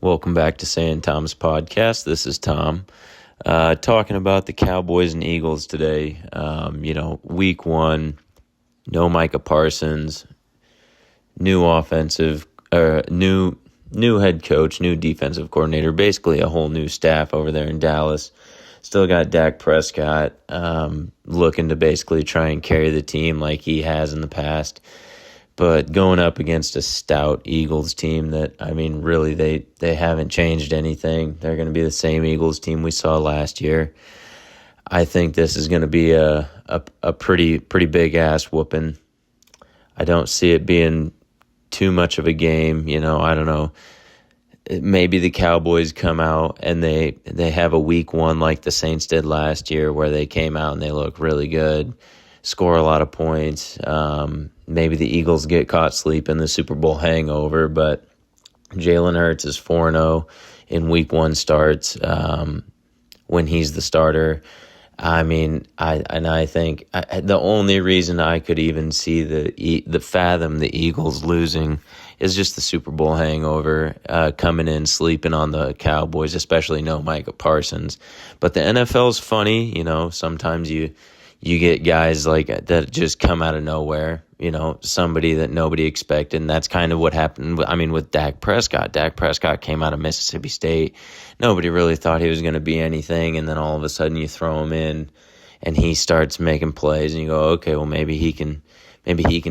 Welcome back to Saying Tom's podcast. This is Tom talking about the Cowboys and Eagles today. Week one, no Micah Parsons, new head coach, new defensive coordinator, basically a whole new staff over there in Dallas. Still got Dak Prescott looking to basically try and carry the team like he has in the past. But going up against a stout Eagles team that, really they haven't changed anything. They're going to be the same Eagles team we saw last year. I think this is going to be a pretty big ass whooping. I don't see it being too much of a game. I don't know. Maybe the Cowboys come out and they have a week one like the Saints did last year where they came out and they look really good, score a lot of points. Maybe the Eagles get caught sleeping, the Super Bowl hangover, but Jalen Hurts is 4-0 in week one starts when he's the starter. I think the only reason I could even see the Eagles losing is just the Super Bowl hangover, coming in, sleeping on the Cowboys, especially no Micah Parsons. But the NFL's funny, sometimes you get guys like that just come out of nowhere, somebody that nobody expected. And that's kind of what happened, with Dak Prescott. Dak Prescott came out of Mississippi State. Nobody really thought he was going to be anything. And then all of a sudden you throw him in and he starts making plays and you go, okay, well, maybe he can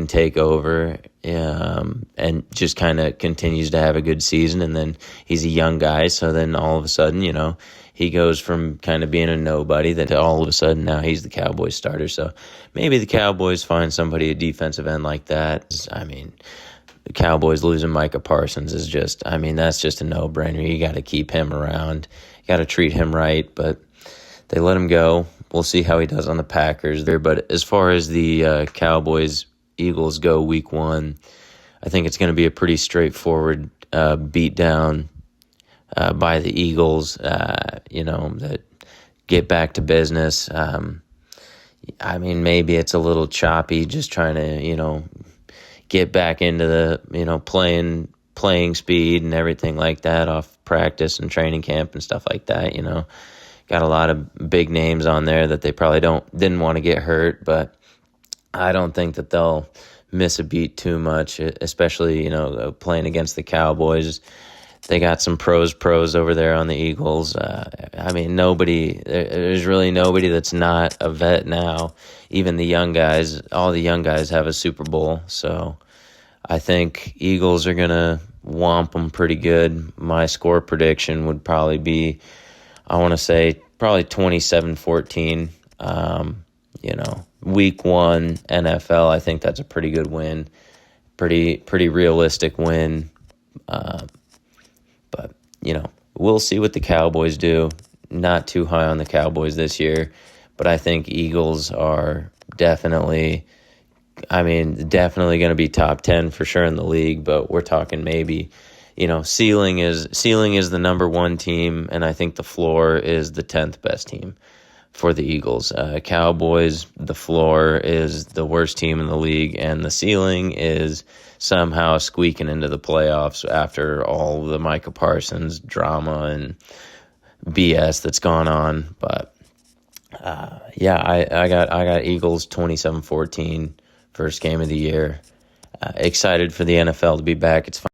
take over, and just kind of continues to have a good season. And then he's a young guy. So then all of a sudden, he goes from kind of being a nobody to all of a sudden now he's the Cowboys starter. So maybe the Cowboys find somebody, a defensive end like that. The Cowboys losing Micah Parsons is just, that's just a no-brainer. You got to keep him around. You got to treat him right. But they let him go. We'll see how he does on the Packers there. But as far as the Cowboys-Eagles go week one, I think it's going to be a pretty straightforward beatdown by the Eagles, that get back to business. Maybe it's a little choppy just trying to, get back into the, playing speed and everything like that off practice and training camp and stuff like that, Got a lot of big names on there that they probably didn't want to get hurt, but I don't think that they'll miss a beat too much, especially, playing against the Cowboys. They got some pros over there on the Eagles. There's really nobody that's not a vet now. Even the young guys, all the young guys have a Super Bowl. So I think Eagles are going to whomp them pretty good. My score prediction would probably be, I want to say, probably 27-14. Week one NFL, I think that's a pretty good win. Pretty realistic win. But, we'll see what the Cowboys do. Not too high on the Cowboys this year, but I think Eagles are definitely going to be top 10 for sure in the league, but we're talking maybe, ceiling is the number one team, and I think the floor is the 10th best team for the Eagles. Cowboys, the floor is the worst team in the league, and the ceiling is somehow squeaking into the playoffs after all the Micah Parsons drama and BS that's gone on. But I got Eagles 27-14, first game of the year. Excited for the NFL to be back. It's fun.